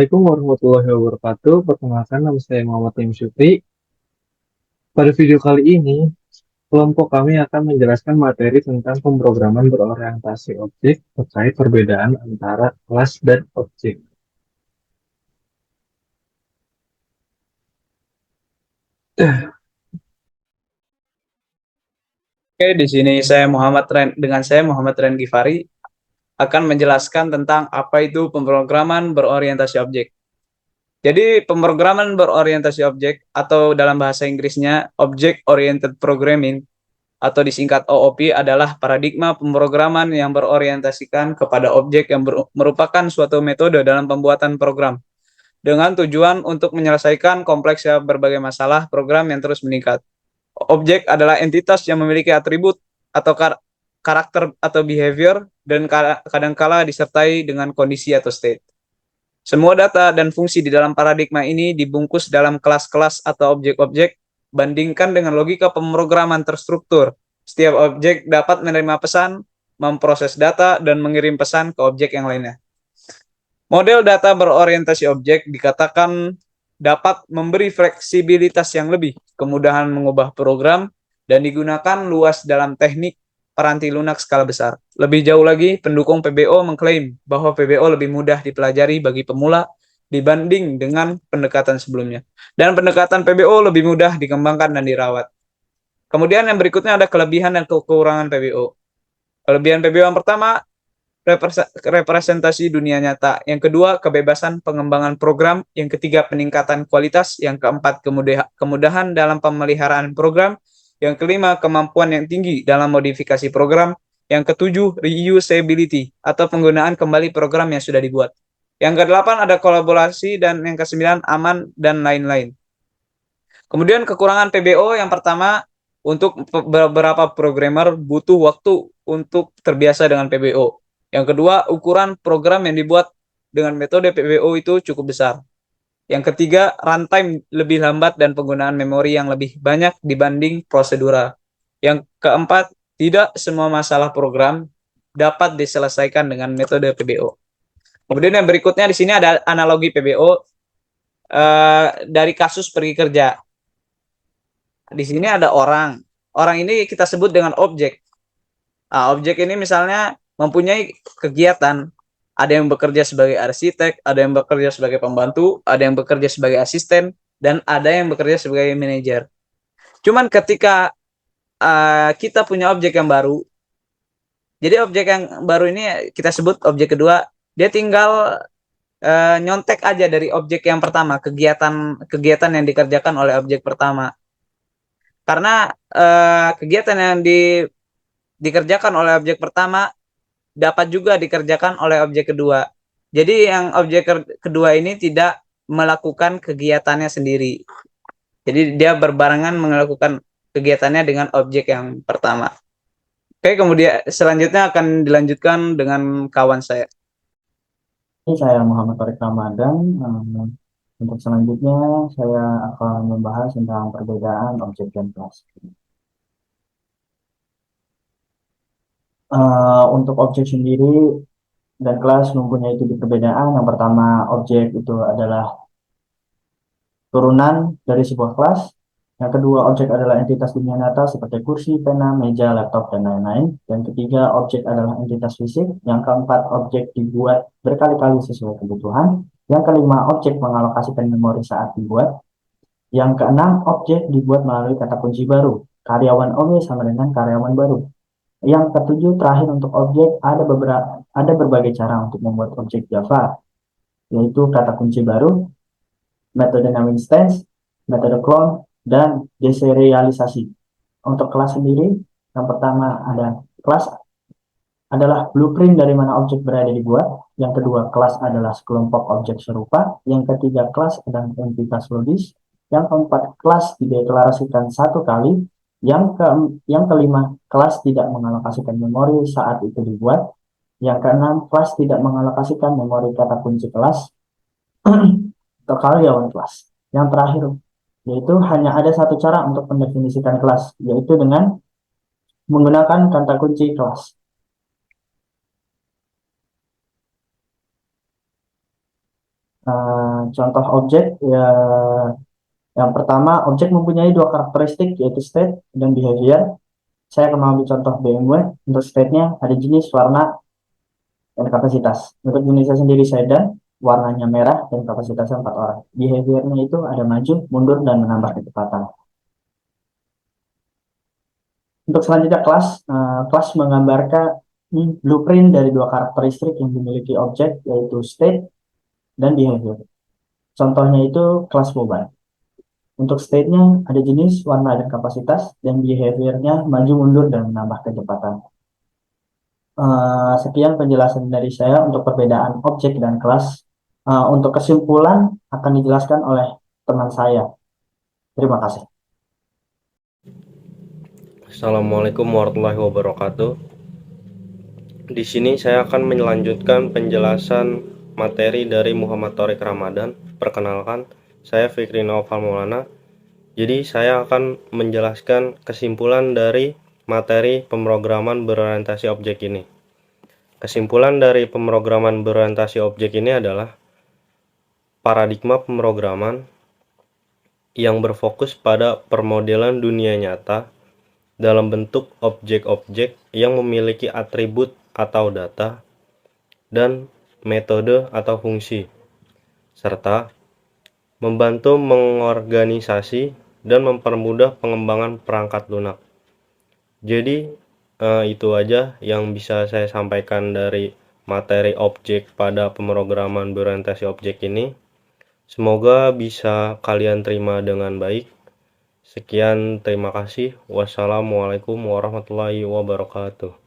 Assalamualaikum warahmatullahi wabarakatuh. Perkenalkan, nama saya Muhammad Tim Syukri. Pada video kali ini, kelompok kami akan menjelaskan materi tentang pemrograman berorientasi objek terkait perbedaan antara kelas dan objek. Oke, di sini dengan saya Muhammad Ren Gifari akan menjelaskan tentang apa itu pemrograman berorientasi objek. Jadi, pemrograman berorientasi objek atau dalam bahasa Inggrisnya Object Oriented Programming atau disingkat OOP adalah paradigma pemrograman yang berorientasikan kepada objek yang merupakan suatu metode dalam pembuatan program dengan tujuan untuk menyelesaikan kompleksnya berbagai masalah program yang terus meningkat. Objek adalah entitas yang memiliki atribut atau karakter atau behavior dan kadangkala disertai dengan kondisi atau state. Semua data dan fungsi di dalam paradigma ini dibungkus dalam kelas-kelas atau objek-objek. Bandingkan dengan logika pemrograman terstruktur. Setiap objek dapat menerima pesan, memproses data, dan mengirim pesan ke objek yang lainnya. Model data berorientasi objek dikatakan dapat memberi fleksibilitas yang lebih, kemudahan mengubah program, dan digunakan luas dalam teknik peranti lunak skala besar. Lebih jauh lagi, pendukung PBO mengklaim bahwa PBO lebih mudah dipelajari bagi pemula dibanding dengan pendekatan sebelumnya. Dan pendekatan PBO lebih mudah dikembangkan dan dirawat. Kemudian yang berikutnya ada kelebihan dan kekurangan PBO. Kelebihan PBO yang pertama, representasi dunia nyata. Yang kedua, kebebasan pengembangan program. Yang ketiga, peningkatan kualitas. Yang keempat, kemudahan dalam pemeliharaan program. Yang kelima, kemampuan yang tinggi dalam modifikasi program. Yang ketujuh, reusability atau penggunaan kembali program yang sudah dibuat. Yang kedelapan, ada kolaborasi. Dan yang kesembilan, aman dan lain-lain. Kemudian kekurangan PBO yang pertama, untuk beberapa programmer butuh waktu untuk terbiasa dengan PBO. Yang kedua, ukuran program yang dibuat dengan metode PBO itu cukup besar. Yang ketiga, runtime lebih lambat dan penggunaan memori yang lebih banyak dibanding prosedural. Yang keempat, tidak semua masalah program dapat diselesaikan dengan metode PBO. Kemudian yang berikutnya di sini ada analogi PBO dari kasus pergi kerja. Di sini ada orang. Orang ini kita sebut dengan objek. Nah, objek ini misalnya mempunyai kegiatan. Ada yang bekerja sebagai arsitek, ada yang bekerja sebagai pembantu, ada yang bekerja sebagai asisten, dan ada yang bekerja sebagai manajer. Cuman ketika kita punya objek yang baru, jadi objek yang baru ini kita sebut objek kedua, dia tinggal nyontek aja dari objek yang pertama, kegiatan yang dikerjakan oleh objek pertama. Karena kegiatan yang dikerjakan oleh objek pertama dapat juga dikerjakan oleh objek kedua. Jadi yang objek kedua ini tidak melakukan kegiatannya sendiri. Jadi dia berbarengan melakukan kegiatannya dengan objek yang pertama. Oke, kemudian selanjutnya akan dilanjutkan dengan kawan saya. Ini saya Muhammad Torik Ramadan. Untuk selanjutnya, saya akan membahas tentang perbedaan objek dan kelas. Untuk objek sendiri dan kelas mempunyai titik perbedaan. Yang pertama, objek itu adalah turunan dari sebuah kelas. Yang kedua, objek adalah entitas dunia nyata seperti kursi, pena, meja, laptop, dan lain-lain. Yang ketiga, objek adalah entitas fisik. Yang keempat, objek dibuat berkali-kali sesuai kebutuhan. Yang kelima, objek mengalokasikan memori saat dibuat. Yang keenam, objek dibuat melalui kata kunci baru. Karyawan OW sama dengan karyawan baru. Yang ketujuh, terakhir untuk objek, ada berbagai cara untuk membuat objek Java, yaitu kata kunci baru, metode name instance, metode clone, dan deserialisasi. Untuk kelas sendiri, yang pertama ada kelas adalah blueprint dari mana objek berada dibuat. Yang kedua, kelas adalah sekelompok objek serupa. Yang ketiga, kelas adalah entitas logis. Yang keempat, kelas dideklarasikan satu kali. Yang kelima, kelas tidak mengalokasikan memori saat itu dibuat. Yang keenam, kelas tidak mengalokasikan memori kata kunci kelas atau karyawan kelas. Yang terakhir, yaitu hanya ada satu cara untuk mendefinisikan kelas, yaitu dengan menggunakan kata kunci kelas. Contoh objek ya, yang pertama objek mempunyai dua karakteristik yaitu state dan behavior. Saya akan mengambil contoh BMW. Untuk state-nya ada jenis, warna, dan kapasitas. Untuk jenisnya sendiri sedan, warnanya merah dan kapasitasnya 4 orang. Behavior-nya itu ada maju, mundur, dan menambah kecepatan. Untuk selanjutnya kelas menggambarkan blueprint dari dua karakteristik yang dimiliki objek yaitu state dan behavior. Contohnya itu kelas mobile. Untuk state-nya ada jenis, warna, dan kapasitas, dan behavior-nya maju, mundur, dan menambah kecepatan. Sekian penjelasan dari saya untuk perbedaan objek dan kelas. Untuk kesimpulan akan dijelaskan oleh teman saya. Terima kasih. Assalamualaikum warahmatullahi wabarakatuh. Di sini saya akan melanjutkan penjelasan materi dari Muhammad Thorik Ramadan. Perkenalkan, saya Fikri Naufal Maulana. Jadi saya akan menjelaskan kesimpulan dari materi pemrograman berorientasi objek ini. Kesimpulan dari pemrograman berorientasi objek ini adalah paradigma pemrograman yang berfokus pada permodelan dunia nyata dalam bentuk objek-objek yang memiliki atribut atau data dan metode atau fungsi, serta membantu mengorganisasi dan mempermudah pengembangan perangkat lunak. Jadi itu aja yang bisa saya sampaikan dari materi objek pada pemrograman berorientasi objek ini. Semoga bisa kalian terima dengan baik. Sekian, terima kasih. Wassalamualaikum warahmatullahi wabarakatuh.